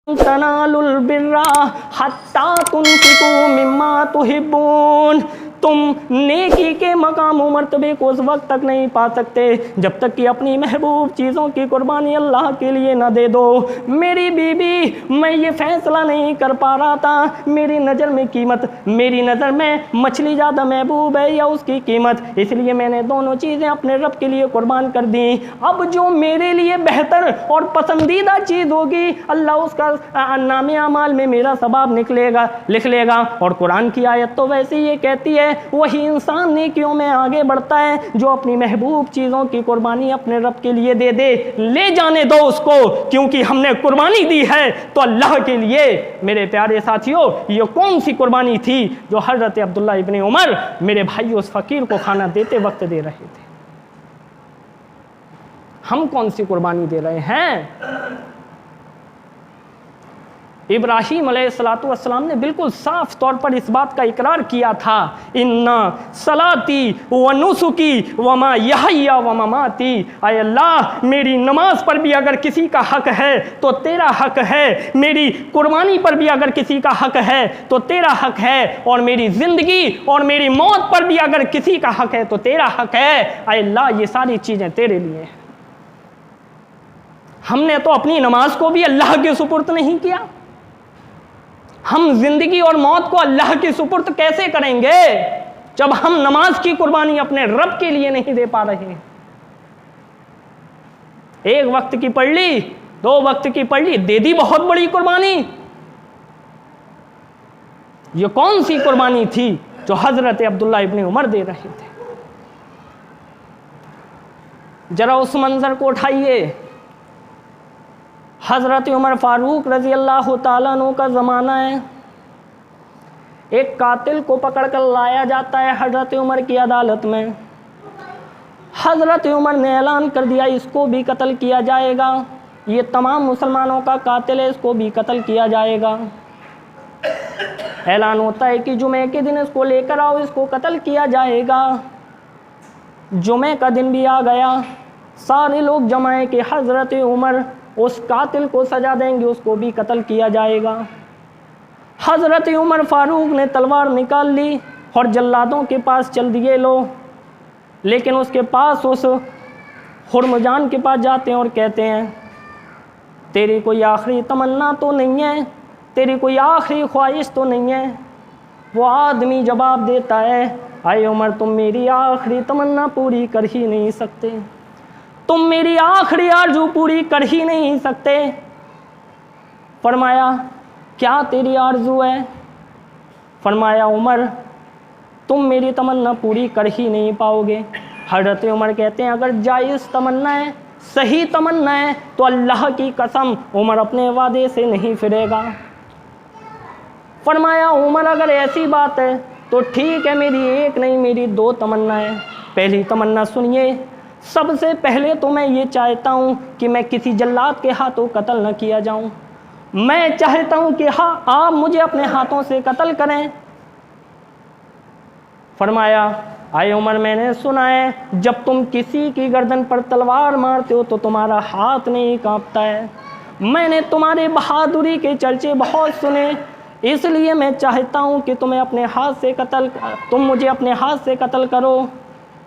तनालुल बिर्रा हत्ता तुनफिकू मिम्मा तुहिब्बून। तुम नेकी के मकाम मर्तबे को उस वक्त तक नहीं पा सकते जब तक कि अपनी महबूब चीज़ों की कुर्बानी अल्लाह के लिए न दे दो। मेरी बीबी, मैं ये फैसला नहीं कर पा रहा था मेरी नज़र में कीमत, मेरी नज़र में मछली ज़्यादा महबूब है या उसकी कीमत, इसलिए मैंने दोनों चीज़ें अपने रब के लिए कुर्बान कर दी। अब जो मेरे लिए बेहतर और पसंदीदा चीज़ होगी अल्लाह उसका नामे अमाल में मेरा सवाब लिख लेगा। और कुरान की आयत तो वैसे ये कहती है वही इंसान नेकियों में आगे बढ़ता है जो अपनी महबूब चीज़ों की कुर्बानी अपने रब के लिए दे दे। ले जाने दो उसको, क्योंकि हमने कुर्बानी दी है तो अल्लाह के लिए। मेरे प्यारे साथियों, ये कौन सी कुर्बानी थी जो हज़रत अब्दुल्ला इब्ने उमर मेरे भाई उस फ़कीर को खाना देते वक्त दे रहे थे? हम कौन सी कुर्बानी दे रहे हैं? इब्राहीम अलैहिस्सलातु वस्सलाम ने बिल्कुल साफ तौर पर इस बात का इकरार किया था, इन्ना सलाती व नुसुकी व मा यहया व ममाती। आय अल्लाह, मेरी नमाज पर भी अगर किसी का हक है तो तेरा हक है, मेरी कुर्बानी पर भी अगर किसी का हक है तो तेरा हक है, और मेरी ज़िंदगी और मेरी मौत पर भी अगर किसी का हक है तो तेरा हक है। आय अल्लाह, ये सारी चीज़ें तेरे लिए हैं। हमने तो अपनी नमाज को भी अल्लाह के सुपुर्द नहीं किया, हम जिंदगी और मौत को अल्लाह के सुपुर्द कैसे करेंगे जब हम नमाज की कुर्बानी अपने रब के लिए नहीं दे पा रहे? एक वक्त की पढ़ ली, 2 वक्त की पढ़ ली, दे दी बहुत बड़ी कुर्बानी। ये कौन सी कुर्बानी थी जो हजरत अब्दुल्ला इब्ने उमर दे रहे थे? जरा उस मंजर को उठाइए। हज़रत उमर फ़ारूक रज़ी अल्लाह ताला अन्हु का ज़माना है। एक कातिल को पकड़ कर लाया जाता है हज़रत उमर की अदालत में। हज़रत उमर ने ऐलान कर दिया इसको भी कत्ल किया जाएगा, ये तमाम मुसलमानों का कातिल है, इसको भी कत्ल किया जाएगा। ऐलान होता है कि जुमे के दिन इसको लेकर आओ, इसको कत्ल किया जाएगा। जुमे का दिन भी आ गया, सारे लोग जमाए कि हज़रत उमर उस कातिल को सजा देंगे, उसको भी कत्ल किया जाएगा। हज़रत उमर फ़ारूक ने तलवार निकाल ली और जल्लादों के पास चल दिए लोग, लेकिन उसके पास उस हुर्मजान के पास जाते हैं और कहते हैं तेरी कोई आखिरी तमन्ना तो नहीं है, तेरी कोई आखिरी ख्वाहिश तो नहीं है? वो आदमी जवाब देता है, आए उमर, तुम मेरी आखिरी तमन्ना पूरी कर ही नहीं सकते, तुम मेरी आखिरी आरज़ू पूरी कर ही नहीं सकते। फरमाया क्या तेरी आरज़ू है? फरमाया उमर, तुम मेरी तमन्ना पूरी कर ही नहीं पाओगे। हज़रत उमर कहते हैं अगर जायज़ तमन्ना है, सही तमन्ना है तो अल्लाह की कसम उमर अपने वादे से नहीं फिरेगा। फरमाया उमर, अगर ऐसी बात है तो ठीक है, मेरी एक नहीं मेरी 2 तमन्ना है। पहली तमन्ना सुनिए, सबसे पहले तो मैं ये चाहता हूँ कि मैं किसी जल्लाद के हाथों कत्ल न किया जाऊँ। मैं चाहता हूँ कि हाँ, आप मुझे अपने हाथों से कत्ल करें। फरमाया आए उमर, मैंने सुना है जब तुम किसी की गर्दन पर तलवार मारते हो तो तुम्हारा हाथ नहीं कांपता है। मैंने तुम्हारे बहादुरी के चर्चे बहुत सुने, इसलिए मैं चाहता हूँ कि तुम मुझे अपने हाथ से कत्ल करो,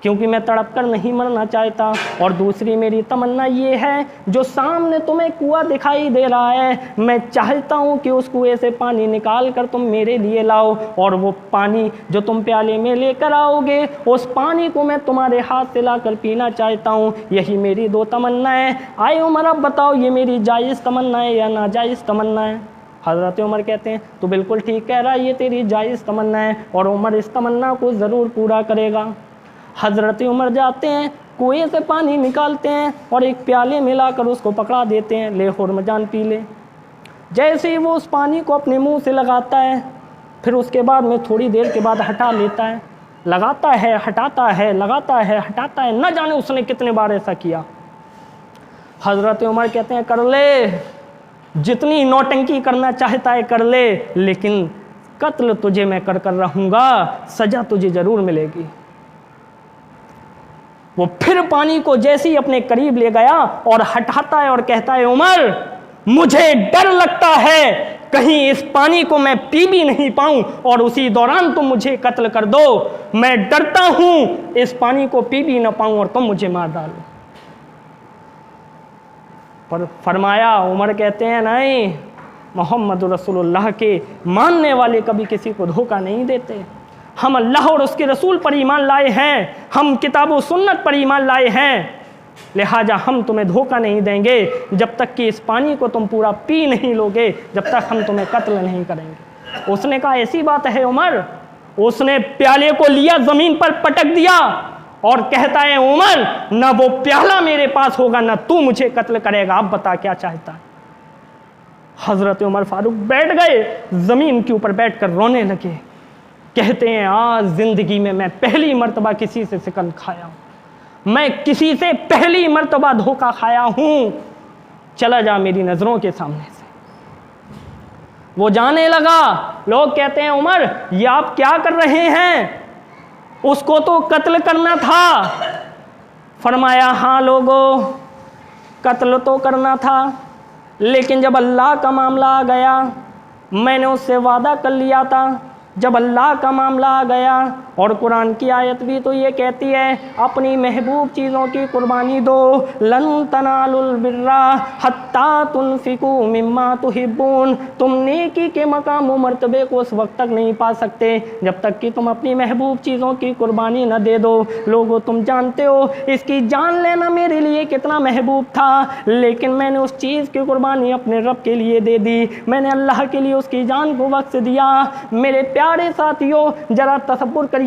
क्योंकि मैं तड़प कर नहीं मरना चाहता। और दूसरी मेरी तमन्ना ये है, जो सामने तुम्हें कुआं दिखाई दे रहा है, मैं चाहता हूँ कि उस कुएं से पानी निकाल कर तुम मेरे लिए लाओ, और वो पानी जो तुम प्याले में लेकर आओगे उस पानी को मैं तुम्हारे हाथ से लाकर पीना चाहता हूँ। यही मेरी 2 तमन्ना है। आए उमर, अब बताओ ये मेरी जायज़ तमन्ना है या नाजायज़ तमन्ना है? हज़रत उमर कहते हैं तो बिल्कुल ठीक कह रहा है, ये तेरी जायज़ तमन्ना है और उमर इस तमन्ना को ज़रूर पूरा करेगा। हज़रत उमर जाते हैं, कुएं से पानी निकालते हैं और एक प्याले में लाकर उसको पकड़ा देते हैं, ले हुर्मजान पी ले। जैसे ही वो उस पानी को अपने मुंह से लगाता है, फिर उसके बाद में थोड़ी देर के बाद हटा लेता है, लगाता है हटाता है, लगाता है हटाता है, न जाने उसने कितने बार ऐसा किया। हज़रत उमर कहते हैं कर ले, जितनी नौटंकी करना चाहता है कर ले, लेकिन कत्ल तुझे मैं कर रहूँगा, सज़ा तुझे ज़रूर मिलेगी। वो फिर पानी को जैसे ही अपने करीब ले गया और हटाता है और कहता है उमर, मुझे डर लगता है कहीं इस पानी को मैं पी भी नहीं पाऊं और उसी दौरान तुम मुझे कत्ल कर दो। मैं डरता हूं इस पानी को पी भी ना पाऊं और तुम मुझे मार डालो। पर फरमाया, उमर कहते हैं नहीं, मोहम्मद रसूलुल्लाह के मानने वाले कभी किसी को धोखा नहीं देते। हम अल्लाह और उसके रसूल पर ईमान लाए हैं, हम किताब व सुन्नत पर ईमान लाए हैं, लिहाजा हम तुम्हें धोखा नहीं देंगे जब तक कि इस पानी को तुम पूरा पी नहीं लोगे, जब तक हम तुम्हें कत्ल नहीं करेंगे। उसने कहा ऐसी बात है उमर? उसने प्याले को लिया, जमीन पर पटक दिया और कहता है उमर, ना वो प्याला मेरे पास होगा ना तू मुझे कत्ल करेगा, अब बता क्या चाहता है। हजरत उमर फारूक बैठ गए, जमीन के ऊपर बैठकर रोने लगे। कहते हैं आज जिंदगी में मैं पहली मर्तबा किसी से शिकन खाया हूं, मैं किसी से पहली मर्तबा धोखा खाया हूं, चला जा मेरी नजरों के सामने से। वो जाने लगा। लोग कहते हैं उमर ये आप क्या कर रहे हैं, उसको तो कत्ल करना था। फरमाया हाँ लोगों, कत्ल तो करना था, लेकिन जब अल्लाह का मामला आ गया, मैंने उससे वादा कर लिया था। जब अल्लाह का मामला आ गया, और कुरान की आयत भी तो ये कहती है अपनी महबूब चीज़ों की कुर्बानी दो, लन तनालुल बिर्रा हत्ता तुनफिकू मिम्मा तुहिब्बून, तुम नेकी के मकाम व मर्तबे को उस वक्त तक नहीं पा सकते जब तक कि तुम अपनी महबूब चीज़ों की कुर्बानी न दे दो। लोगों तुम जानते हो इसकी जान लेना मेरे लिए कितना महबूब था, लेकिन मैंने उस चीज़ की कुर्बानी अपने रब के लिए दे दी, मैंने अल्लाह के लिए उसकी जान को वक्त दिया। मेरे प्यारे साथियों जरा तसव्वुर करिए,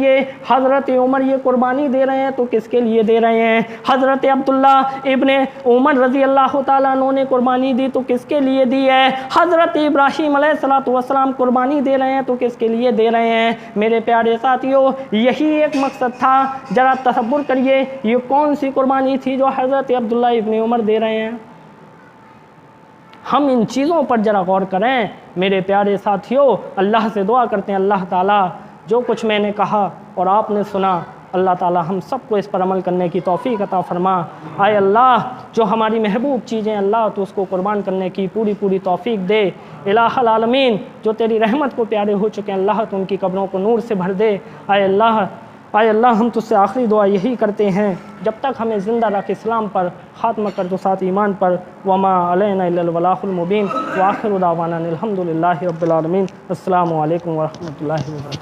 हज़रत उमर ये कुर्बानी दे रहे हैं तो किसके लिए दे रहे हैं? हज़रत अब्दुल्ला इब्ने उमर रज़ी अल्लाह ताला अन्हु ने कुर्बानी दी तो किसके लिए दी है? हज़रत इब्राहीम अलैहिस्सलातु वस्सलाम कुर्बानी दे रहे हैं तो किसके लिए दे रहे हैं? मेरे प्यारे साथियों यही एक मकसद था। जरा तसव्वुर करिए ये कौन सी कुर्बानी थी जो हज़रत अब्दुल्ला इब्ने उमर दे रहे हैं। हम इन चीज़ों पर ज़रा गौर करें मेरे प्यारे साथियों। अल्लाह से दुआ करते हैं अल्लाह ताला जो कुछ मैंने कहा और आपने सुना, अल्लाह ताला हम सबको इस पर अमल करने की तौफीक अता फरमा। आए अल्लाह जो हमारी महबूब चीज़ें अल्लाह तो उसको कुर्बान करने की पूरी पूरी तौफीक दे। इलाहुल आलमीन जो तेरी रहमत को प्यारे हो चुके हैं अल्लाह तो उनकी कब्रों को नूर से भर दे। आए अल्लाह हम तुझसे आखिरी दुआ यही करते हैं, जब तक हमें ज़िंदा रख इस्लाम पर, ख़ात्मा कर दो साथ ईमान पर। वमा अलैना इल्लल बलागुल मुबीन व आखिरु दावाना अनिल हम्दुलिल्लाहि रब्बिल आलमीन। अस्सलामु अलैकुम व रहमतुल्लाहि व बरकातुहू।